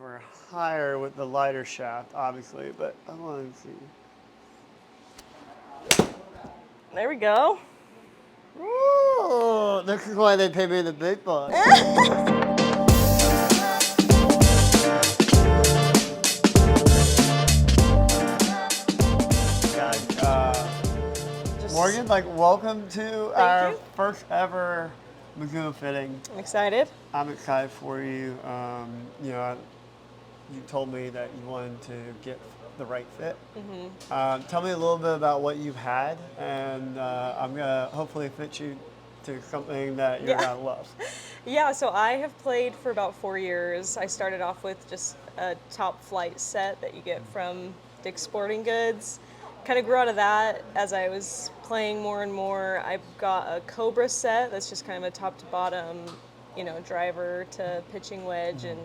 we're higher with the lighter shaft, obviously, but I want to see. There we go. Ooh, this is why they pay me the big bucks. Guys, Morgan, like, welcome to our you. first ever Mizuno fitting. I'm excited. I'm excited for you. You know, you told me that you wanted to get the right fit. Tell me a little bit about what you've had, and I'm gonna hopefully fit you to something that you're Yeah. gonna love. Yeah, so I have played for about 4 years. I started off with just a top flight set that you get from Dick's Sporting Goods. Kind of grew out of that as I was playing more and more. I got a Cobra set that's just kind of a top to bottom, driver to pitching wedge, and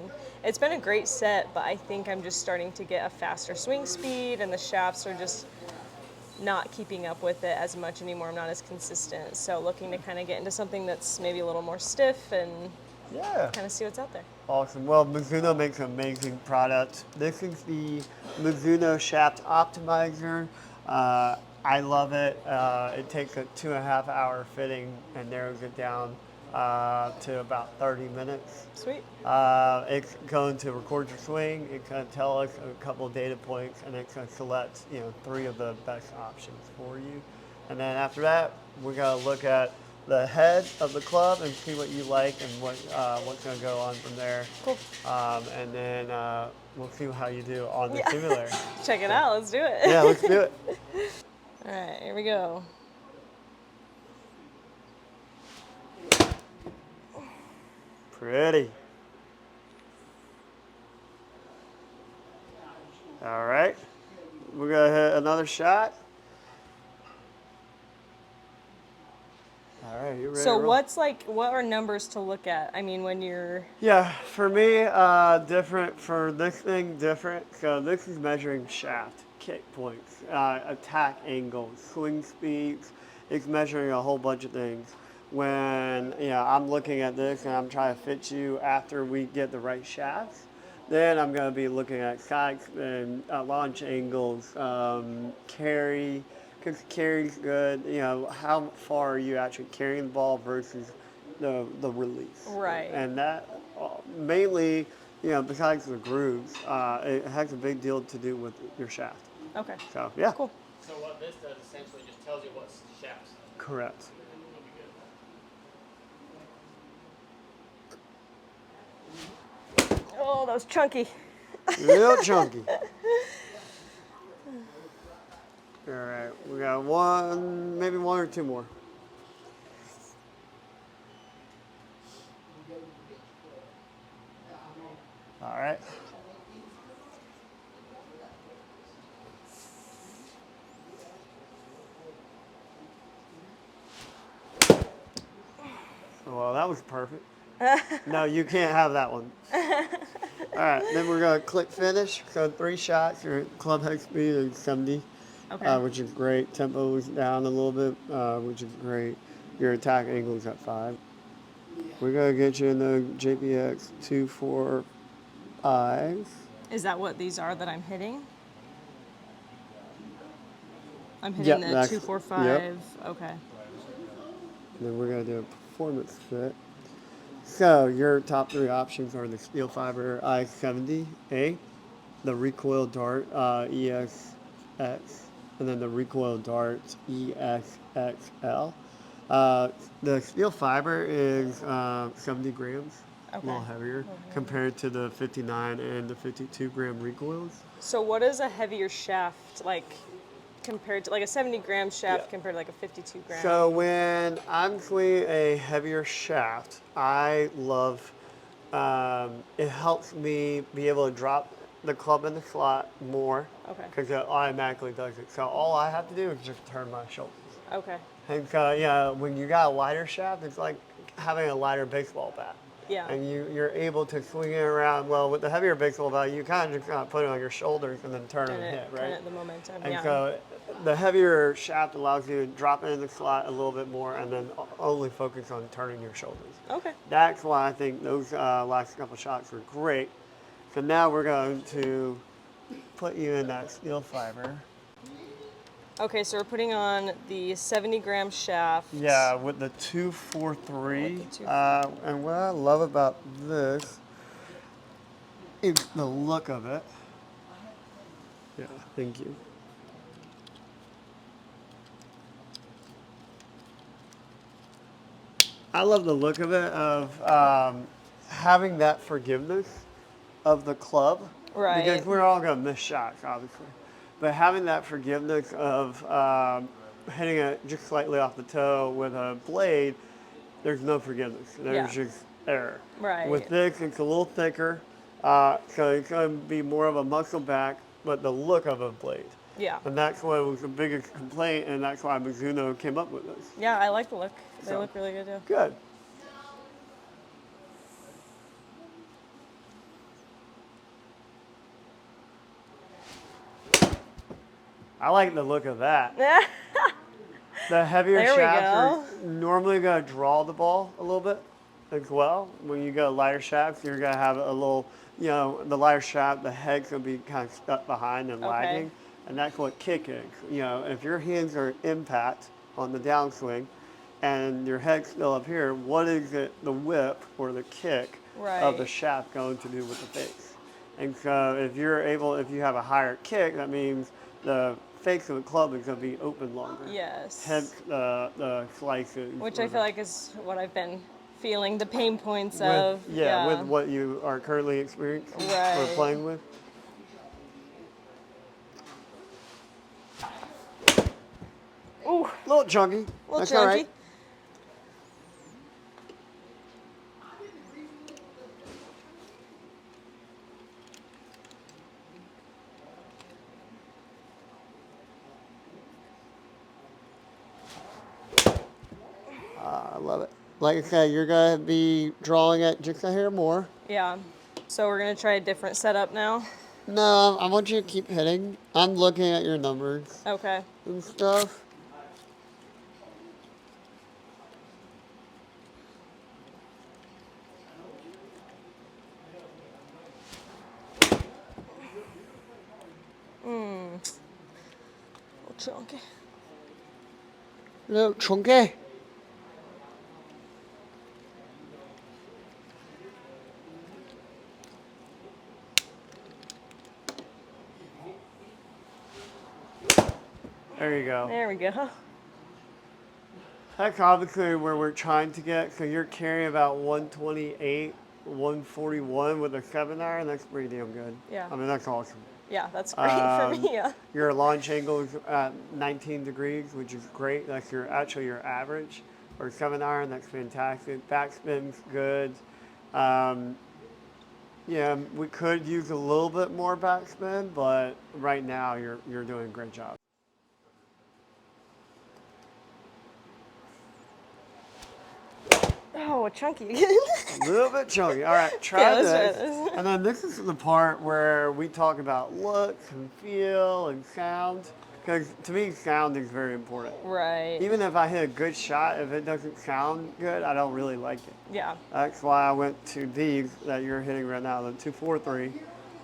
it's been a great set, but I think I'm just starting to get a faster swing speed and the shafts are just not keeping up with it as much anymore. I'm not as consistent. So looking to kind of get into something that's maybe a little more stiff and Yeah. kind of see what's out there. Awesome. Well, Mizuno makes an amazing product. This is the Mizuno Shaft Optimizer. I love it. It takes a 2.5 hour fitting and narrows it down to about 30 minutes. Sweet. It's going to record your swing. It's going to tell us a couple of data points, and it's going to select 3 of the best options for you. And then after that, we're going to look at the head of the club and see what you like and what's going to go on from there. Cool. And then we'll see how you do on the simulator. Check it out. Let's do it. Yeah, let's do it. All right, here we go. Pretty. All right. We're going to hit another shot. All right, you ready? So to roll? what are numbers to look at? I mean, when you're... Yeah, for me, different. For this thing, different. So this is measuring shaft, kick points, attack angles, swing speeds. It's measuring a whole bunch of things. When I'm looking at this and I'm trying to fit you after we get the right shafts, then I'm going to be looking at side spin, launch angles, carry, because carry's good. How far are you actually carrying the ball versus the release. Right. And that mainly, besides the grooves, it has a big deal to do with your shaft. Okay. So, yeah. Cool. So what this does essentially just tells you what shafts. Correct. Oh, that was chunky. Real chunky. All right, we got maybe one or two more. All right. Well, that was perfect. No, you can't have that one. All right, then we're going to click finish. So 3 shots. Your club head speed is 70, Okay. which is great. Tempo is down a little bit, which is great. Your attack angle is at 5. We're going to get you in the JPX 245. Is that what these are that I'm hitting? I'm hitting Yep, the that's- 245. yep. Okay. And then we're going to do a performance fit. So your top 3 options are the steel fiber I-70A, the recoil dart ESX, and then the recoil dart ESXL. The steel fiber is 70 grams, a little Okay. heavier compared to the 59 and the 52 gram recoils. So what is a heavier shaft like compared to like a 70-gram shaft Yeah. compared to like a 52 gram? So when I'm swinging a heavier shaft, I love, it helps me be able to drop the club in the slot more. Okay. Because it automatically does it. So all I have to do is just turn my shoulders. Okay. And so, when you got a lighter shaft, it's like having a lighter baseball bat. Yeah. And you're able to swing it around. Well, with the heavier baseball bat, you kind of just put it on your shoulders and then turn and hit, right? Kind of the momentum. And Yeah. so the heavier shaft allows you to drop it in the slot a little bit more and then only focus on turning your shoulders. Okay. That's why I think those last couple shots were great. So now we're going to put you in that steel fiber. Okay, so we're putting on the 70-gram shaft. Yeah, with the 243. With the two- And what I love about this is the look of it. Yeah, thank you. I love the look of it, of having that forgiveness of the club. Right. Because we're all going to miss shots, obviously. But having that forgiveness of hitting it just slightly off the toe with a blade, there's no forgiveness. There's Yeah. just error. Right. With this, it's a little thicker, so it's going to be more of a muscle back, but the look of a blade. Yeah. And that's what was the biggest complaint, and that's why Mizuno came up with this. Yeah, I like the look. They So, look really good too. Good. I like the look of that. The heavier There we shafts go. are normally going to draw the ball a little bit as well. When you go lighter shafts, you're going to have a little, the lighter shaft, the head's going to be kind of stuck behind and Okay. lagging. And that's what kick is. If your hands are impact on the downswing and your head's still up here, what is it, the whip or the kick of the Right. shaft going to do with the face? And so if you have a higher kick, that means the face of the club is going to be open longer. Yes. Hence the slices. Which I feel like is what I've been feeling the pain points with, of. with what you are currently experiencing or Right. playing with. Ooh, A little chunky. a little That's chunky. all right. I love it. Like I said, you're going to be drawing it just a hair more. Yeah. So we're gonna try a different setup now. No, I want you to keep hitting. I'm looking at your numbers Okay. and stuff. A little chunky. Little chunky. There you go. There we go. That's obviously where we're trying to get. So you're carrying about 128, 141 with a 7-iron. That's pretty damn good. Yeah. I mean, that's awesome. Yeah, that's great for me. Yeah. Your launch angle is at 19 degrees, which is great. That's actually your average. Or 7-iron, that's fantastic. Backspin's good. Yeah, we could use a little bit more backspin, but right now you're doing a great job. Oh, chunky again. A little bit chunky. All right, try let's try this. this. And then this is the part where we talk about look and feel and sound. Because to me, sound is very important. Right. Even if I hit a good shot, if it doesn't sound good, I don't really like it. Yeah. That's why I went to these that you're hitting right now, the 243.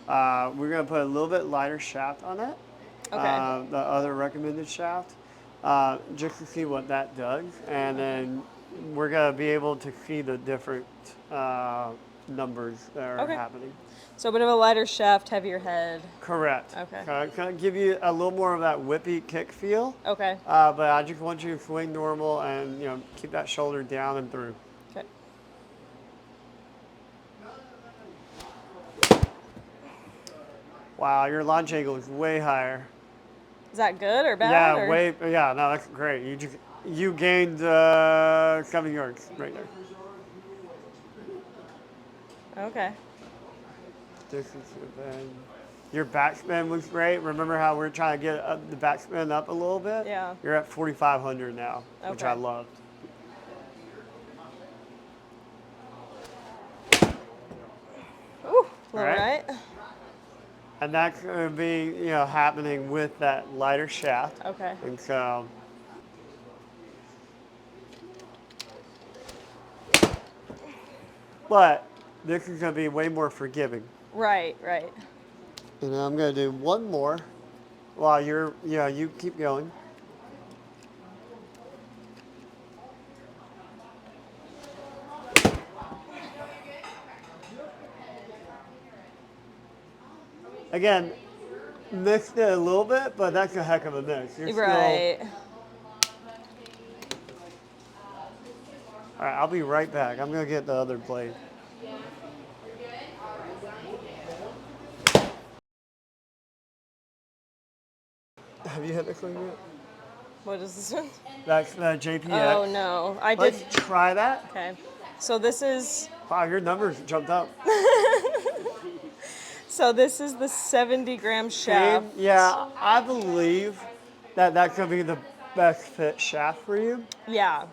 We're going to put a little bit lighter shaft on it. Okay. The other recommended shaft, just to see what that does. And then we're going to be able to see the different numbers that are Okay. happening. So a bit of a lighter shaft, heavier head. Correct. Okay. Kind of give you a little more of that whippy kick feel. Okay. But I just want you to swing normal and keep that shoulder down and through. Okay. Wow, your launch angle is way higher. Is that good or bad? Yeah, or? Yeah, no, that's great. You gained 7 yards right there. Okay. This is good. Your backspin was great. Remember how we're trying to get the backspin up a little bit? Yeah. You're at 4,500 now, which I Okay. loved. Ooh, all Right. right. And that's going to be, happening with that lighter shaft. Okay. And so, but this is going to be way more forgiving. Right, right. And then I'm gonna do one more while you keep going. Again, mixed it a little bit, but that's a heck of a mix. You're still, all Right. right, I'll be right back. I'm gonna get the other blade. Have you hit the clean yet? What is this one? That's the JPX. Oh no, I did. Let's try that. Okay. So this is Wow, your numbers jumped up. the 70-gram And shaft. yeah, I believe that could be the best fit shaft for you. Yeah.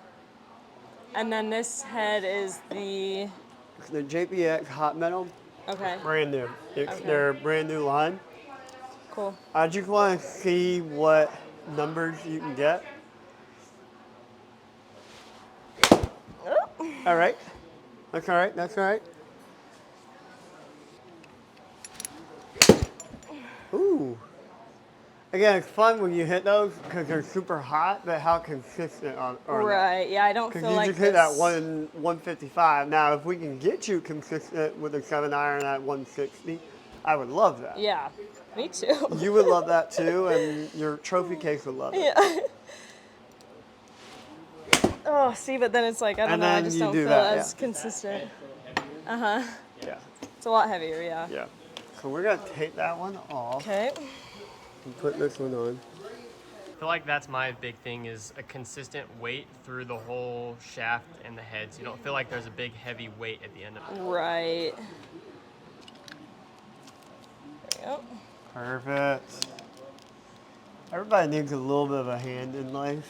And then this head is the The JPX hot metal, okay. brand new. It's Okay. their brand new line. Cool. I just want to see what numbers you can get. All right. That's all right. That's all right. Ooh. Again, it's fun when you hit those because they're super hot, but how consistent are they? Right. Yeah, I don't Because feel you like just hit that this. 155. Now, if we can get you consistent with a 7 iron at 160, I would love that. Yeah. Me too. You would love that too, and your trophy case would love it. Yeah. Oh, see, but then it's like I don't And know. I then just you don't do feel that, as yeah. consistent. Yeah, It's a lot heavier. Yeah. yeah. So we're gonna take that one off Okay. and put this one on. I feel like that's my big thing is a consistent weight through the whole shaft and the head. So you don't feel like there's a big heavy weight at the end of it. Right. There you go. Perfect. Everybody needs a little bit of a hand in life.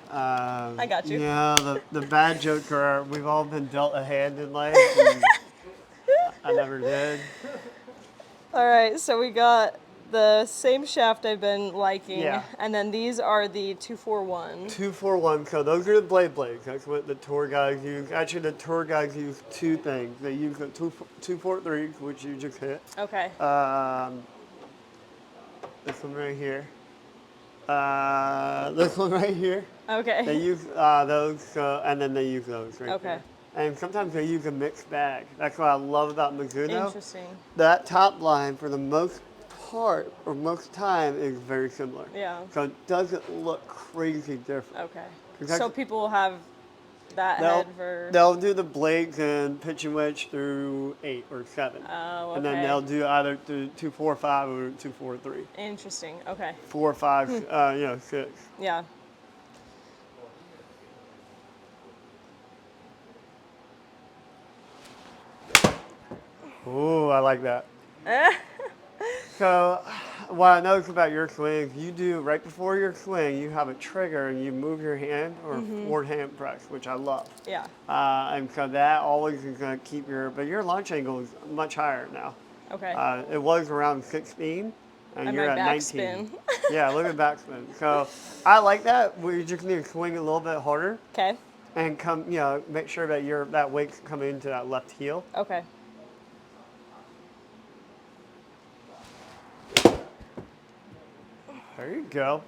I got you. Yeah, the bad jokes are we've all been dealt a hand in life, and I never did. All right, so we got the same shaft I've been liking, Yeah. and then these are the 241. 241. So those are the blades. That's what the tour guys use. Actually, the tour guys use two things. They use the 243, which you just hit. Okay. This one right here. This one right here. They Okay. use those, and then they use those right Okay. there. And sometimes they use a mixed bag. That's what I love about Mizuno. Interesting. That top line, for the most part, or most time, is very similar. Yeah. So it doesn't look crazy different. Okay. 'Cause So that's- people will have that They'll, head for. they'll do the blades and pitch and wedge through 8 or 7. Oh, And then okay. they'll do either through 245 or 243. Interesting. Okay. 4 or 5, 6. Yeah. Ooh, I like that. So, what I noticed about your swing, you do right before your swing, you have a trigger and you move your hand or forward hand press, which I love. Yeah. And so that always is going to keep your launch angle is much higher now. Okay. It was around 16, and And you're my at 19. backspin. Yeah, look at backspin. So I like that. We just need to swing a little bit harder Okay. and make sure that that weight's coming into that left heel. Okay. There you go.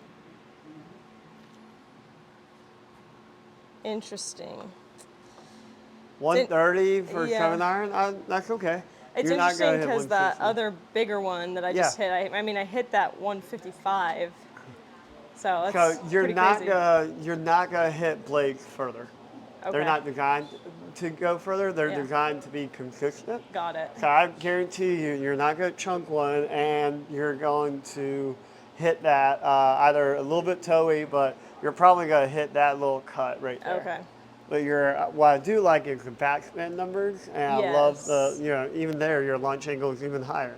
Interesting. 130 for yeah. 7 iron. That's okay. It's You're not interesting gonna hit because that 160. other bigger one that I just hit, I hit that 155. So that's So you're pretty not crazy. gonna hit blades further. Okay. They're not designed to go further. They're Yeah. designed to be consistent. Got it. So I guarantee you're not going to chunk one, and you're going to hit that either a little bit toey, but you're probably going to hit that little cut right there. Okay. But what I do like is the backspin numbers, and I love Yes. even there, your launch angle is even higher.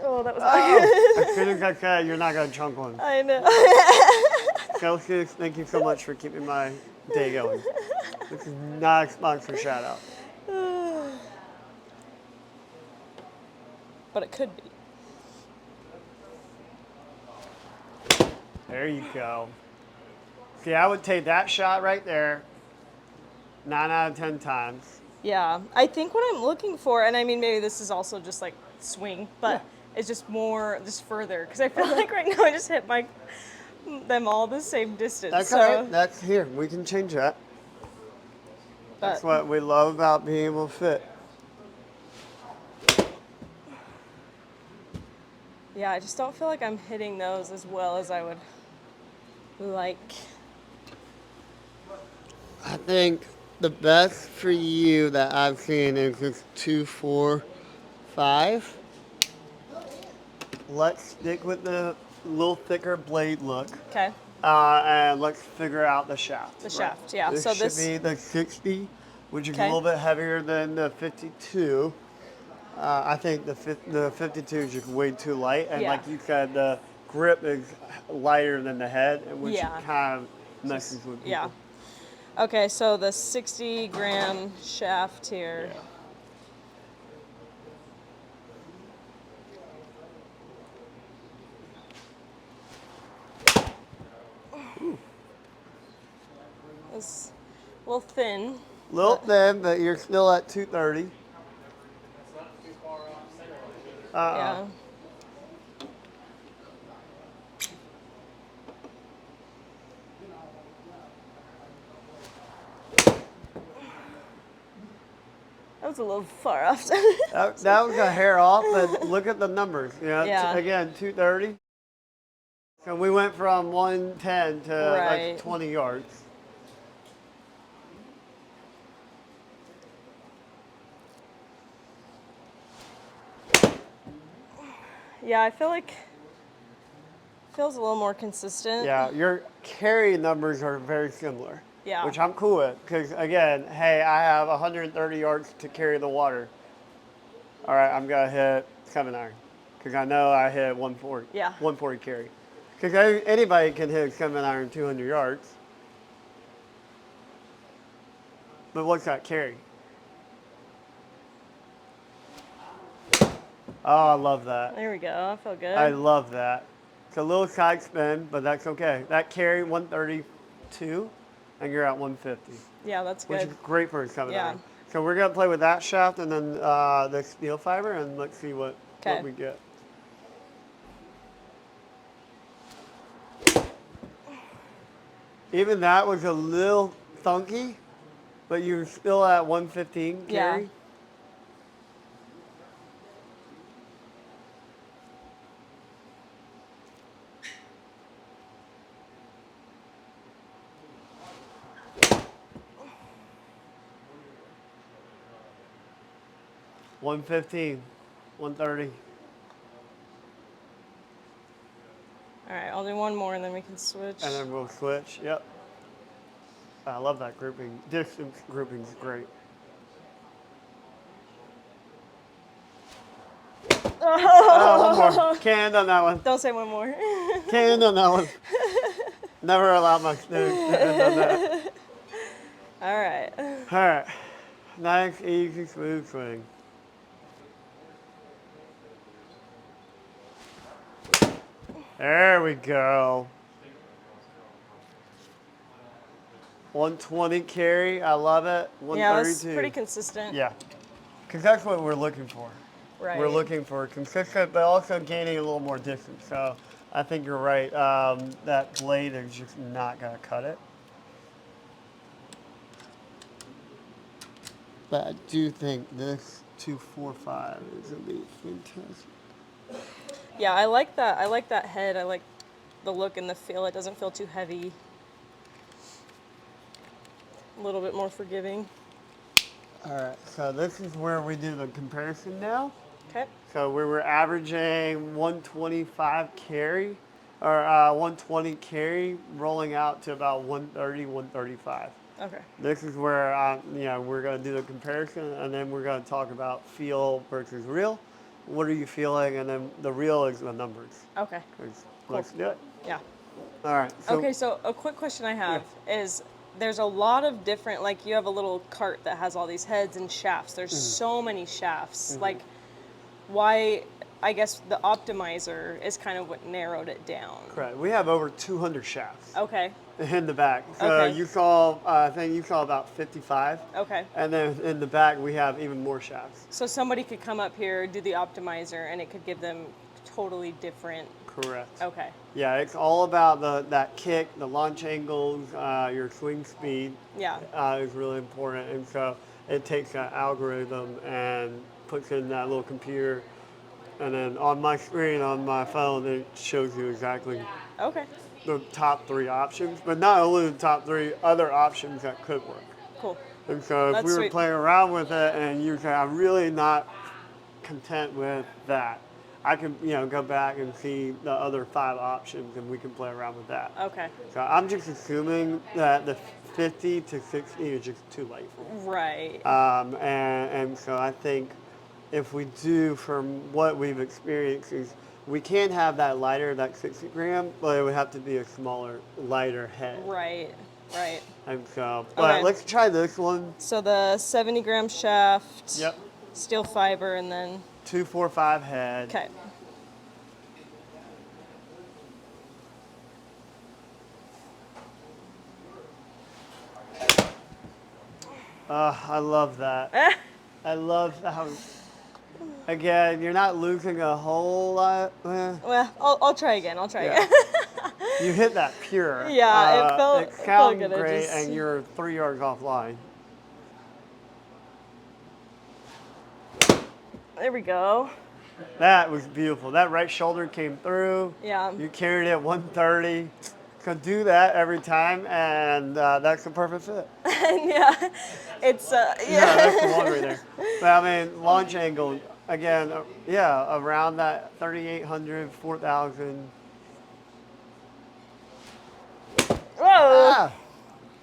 Oh, that was. As soon as I said, you're not going to chunk one. I know. Celsius, thank you so much for keeping my day going. This is not a sponsor shout out. But it could be. There you go. See, I would take that shot right there 9 out of 10 times. Yeah, I think what I'm looking for, and I mean maybe this is also just like swing, but it's just more, just further, because I feel like right now I just hit them all the same distance. That's So, all right. That's here. We can change that. That's but what we love about being able to fit. yeah, I just don't feel like I'm hitting those as well as I would like. I think the best for you that I've seen is this 2, 4, 5. Let's stick with the little thicker blade look. Okay, And let's figure out the shaft. the shaft, yeah. This So should this, be the 60, which is a okay, little bit heavier than the 52. I think the 52 is just way too light, and Yeah. like you said, the grip is lighter than the head, and which Yeah. kind of messes with people. yeah. Okay, so the 60-gram shaft here. Yeah. It's a little thin. Little but- thin, but you're still at 230. That's not too far off center line either. Yeah. That was a little far off. That was a hair off, but look at the numbers. You know, Yeah. again, 230. So we went from 110 to Right. like 20 yards. Yeah, I feel like feels a little more consistent. Yeah, your carry numbers are very similar. Yeah. Which I'm cool with, because again, hey, I have 130 yards to carry the water. All right, I'm gonna hit 7-iron, because I know I hit 140. Yeah. 140 carry. Because anybody can hit 7-iron 200 yards. But what's that carry? Oh, I love that. There we go. I feel good. I love that. It's a little side spin, but that's okay. That carry 132, and you're at 150, Yeah, that's which good. is great for a 7-iron. Yeah. So we're gonna play with that shaft and then the steel fiber, and let's see what Okay. we get. Even that was a little thunky, but you're still at 115 carry. Yeah. One 130. All right, I'll do one more and then we can switch. And then we'll switch. Yep. I love that grouping. Distance grouping is great. One more. Can't on that one. Don't say one more. Can't on that one. Never allowed my students to end on that. All right. All right. Nice, easy, smooth swing. There we go. 120 carry. I love it. Yeah, 132. that's pretty consistent. Yeah. Because that's what we're looking for. Right. We're looking for consistent, but also gaining a little more distance. So I think you're right. That blade is just not going to cut it. But I do think this 245 is going to be fantastic. Yeah, I like that. I like that head. I like the look and the feel. It doesn't feel too heavy. A little bit more forgiving. All right, so this is where we do the comparison now. Okay. So we were averaging 125 carry, or 120 carry, rolling out to about 130, 135. Okay. This is where we're going to do the comparison, and then we're going to talk about feel versus real. What are you feeling? And then the real is the numbers. Okay. Let's do it. Yeah. All right. Okay, so a quick question I have is there's a lot of different, like you have a little cart that has all these heads and shafts. There's so many shafts. Like why, I guess the optimizer is kind of what narrowed it down. Correct. We have over 200 shafts. Okay. In the back. So Okay. you saw, I think you saw about 55. Okay. And then in the back, we have even more shafts. So somebody could come up here, do the optimizer, and it could give them totally different. Correct. Okay. Yeah, it's all about that kick, the launch angles, your swing speed Yeah. is really important. And so it takes that algorithm and puts in that little computer. And then on my screen, on my phone, it shows you exactly Okay. the top 3 options, but not only the top 3 other options that could work. Cool. And so if That's we were sweet. playing around with it and you say, I'm really not content with that, I can, go back and see the other 5 options and we can play around with that. Okay. So I'm just assuming that the 50 to 60 is just too light for me. Right. And so I think if we do, from what we've experienced, is we can have that lighter, that 60 gram, but it would have to be a smaller, lighter head. Right. Right. And so, but Okay. let's try this one. So the 70-gram shaft. Yep. Steel fiber, and then. 245 head. Okay. I love that. I love how, again, you're not losing a whole lot. Well, I'll try again. I'll try Yeah. again. You hit that pure. Yeah, it felt- It it felt sounds good. I great, just- and you're 3 yards offline. There we go. That was beautiful. That right shoulder came through. Yeah. You carried it 130. So do that every time, and that's the perfect fit. Yeah. It's Yeah, yeah. that's the one right there. But I mean, launch angle, again, around that 3,800, 4,000. Whoa. Ah,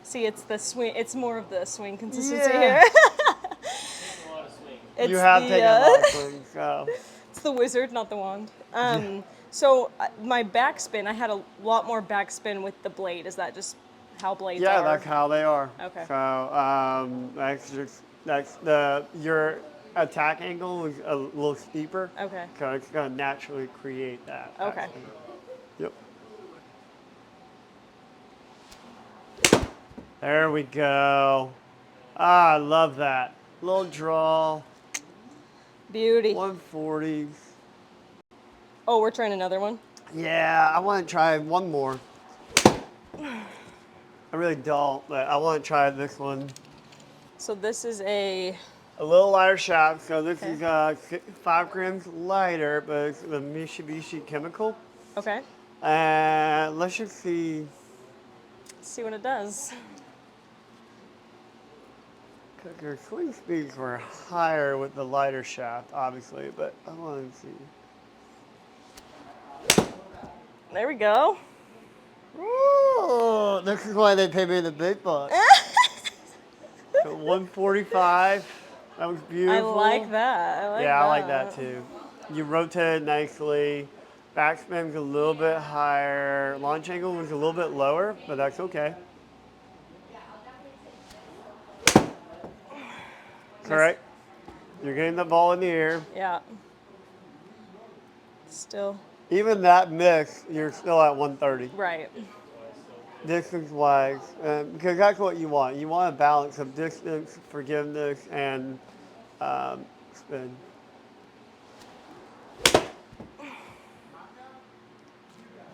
See, it's the swing. It's more of the swing consistency Yeah. here. A lot of swing. It's you have the, taken a lot of swings, so. It's the wizard, not the wand. So my backspin, I had a lot more backspin with the blade. Is that just how blades Yeah, are? that's how they are. Okay. So your attack angle is a little steeper. Okay. So it's gonna naturally create that. Okay. Yep. There we go. Ah, I love that. Little draw, Beauty. 140s. Oh, we're trying another one. Yeah, I want to try one more. I really don't, but I want to try this one. So this is a. A little lighter shaft, so this Okay. is 5 grams lighter, but it's the Mitsubishi chemical. Okay. And let's just see. Let's see what it does. Because your swing speeds were higher with the lighter shaft, obviously, but I want to see. There we go. Ooh, this is why they pay me the big bucks. So 145. That was I beautiful. like that. I like Yeah, that. I like that too. You rotated nicely. Backspin's a little bit higher. Launch angle was a little bit lower, but that's okay. Correct. You're getting the ball in the air. Yeah. Still. Even that miss, you're still at 130. Right. Distance wise, because that's what you want. You want a balance of distance, forgiveness, and spin.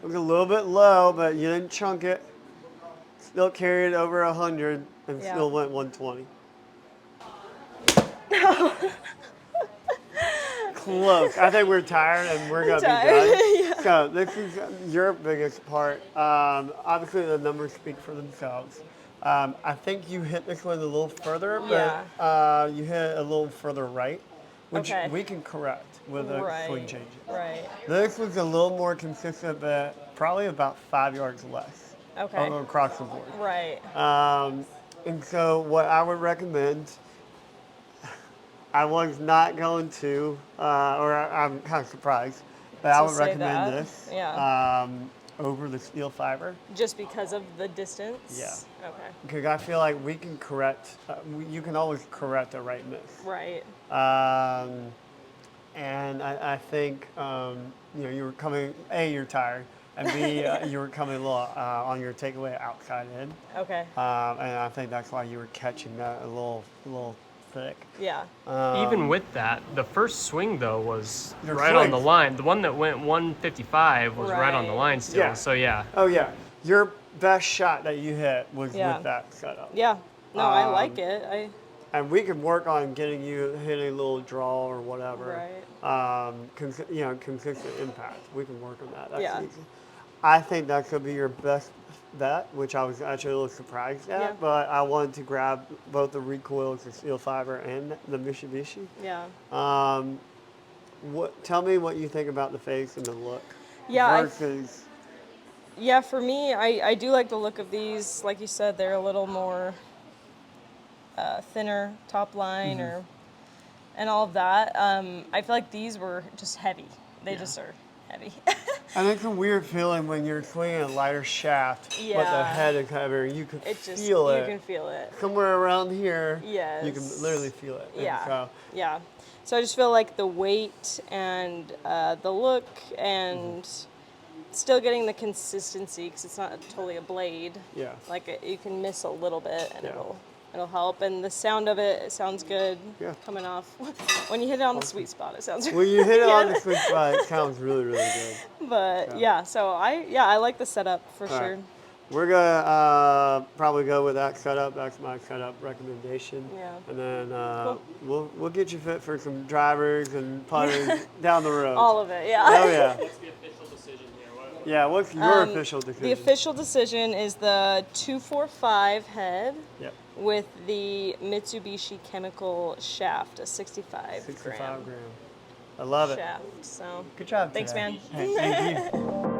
It was a little bit low, but you didn't chunk it. Still carried over 100 and Yeah. still went 120. Close. I think we're tired and we're gonna be Tired, done. yeah. So this is your biggest part. Obviously, the numbers speak for themselves. I think you hit this one a little further, but you hit it a little further right, which Okay. we can correct with a swing Right. change. Right. This was a little more consistent, but probably about 5 yards less Okay. across the board. Right. And so what I would recommend, I was not going to, I'm kind of surprised, but I To would say recommend that, this yeah. over the steel fiber. Just because of the distance. Yeah. Okay. Because I feel like we can correct, you can always correct a right miss. Right. And I think, you were coming, you're tired. and B, you were coming a little on your takeaway outside in, Okay. and I think that's why you were catching that a little thick. Yeah. Even with that, the first swing though was Your right on the swing. line. The one that went 155 was right on the Right. line still. Yeah. So yeah, Oh yeah, your best shot that you hit was Yeah. with that setup. Yeah. No, I like it. And we can work on getting you hitting a little draw or whatever. Right. Consistent impact. We can work on that. That's Yeah. easy. I think that could be your best bet, which I was actually a little surprised at. Yeah. But I wanted to grab both the recoils, the steel fiber, and the Mitsubishi. Yeah. Tell me what you think about the face and the look. Yeah, Versus, Yeah, for me, I do like the look of these. Like you said, they're a little more thinner top line and all of that. I feel like these were just heavy. They just are heavy. and it's a weird feeling when you're swinging a lighter shaft, but the Yeah. head is heavier. You can It just feel you it. can feel it. Somewhere around here, Yes. you can literally feel it. And Yeah. so, Yeah. So I just feel like the weight and the look and still getting the consistency because it's not totally a blade. yeah. Like you can miss a little bit and Yeah. it'll help. And the sound of it sounds good Yeah. coming off. When you hit it on the sweet spot, it sounds When you hit it on good. the sweet spot, it sounds really, really good. But so I like the setup for All sure. right. We're gonna probably go with that setup. That's my setup recommendation. Yeah. And then Cool. we'll get you fit for some drivers and putters down the road. All of it, yeah. Oh yeah. What's the official decision here? What, Yeah. What's your official decision? The official decision is the 245 head Yep. with the Mitsubishi chemical shaft, a 65 65 gram gram. I love it. shaft. So Good job. Thanks, today. man. Hey, thank you.